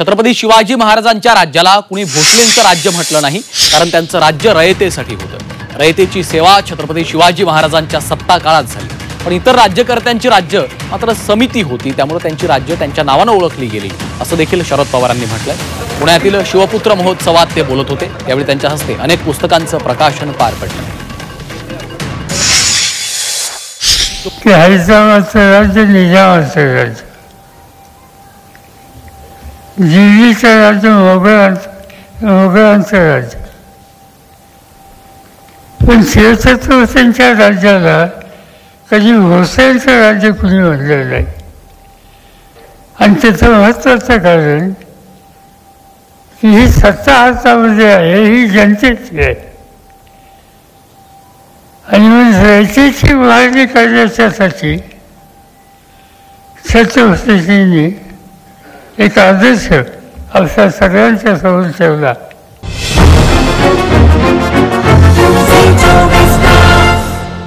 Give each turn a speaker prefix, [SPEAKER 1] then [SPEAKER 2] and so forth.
[SPEAKER 1] छत्रपती शिवाजी महाराजांच्या राज्याला कुणी भोसलेंचं राज्य म्हटलं नाही, कारण त्यांचं राज्य रयतेसाठी होतं। रयतेची सेवा छत्रपती शिवाजी महाराजांच्या सत्ता काळात झाली, पण इतर राज्यकर्त्यांची राज्य मात्र समिती होती, त्यामुळे त्यांची राज्य त्यांच्या नावाने ओळखली गेली, असं देखील शरद पवारांनी म्हटलंय। पुण्यातील शिवपुत्र महोत्सवात ते बोलत होते, त्यावेळी त्यांच्या हस्ते अनेक पुस्तकांचं प्रकाशन पार पडलं।
[SPEAKER 2] हैदराबादचं राज्य निजामाचं राज्य, दिल्लीचं राज्य मोगलांचं राज्य, पण 76 वर्षांच्या राज्याला कधी भोसलेंचं राज्य कुणी म्हणलं नाही। आणि त्याचं महत्त्वाचं कारण की ही सत्ता हातामध्ये आहे, ही जनतेची आहे, आणि मग रयतेची मागणी करण्याच्यासाठी छत्रपतींनी एक आदर्श आपल्या सगळ्यांच्या समोर ठेवला।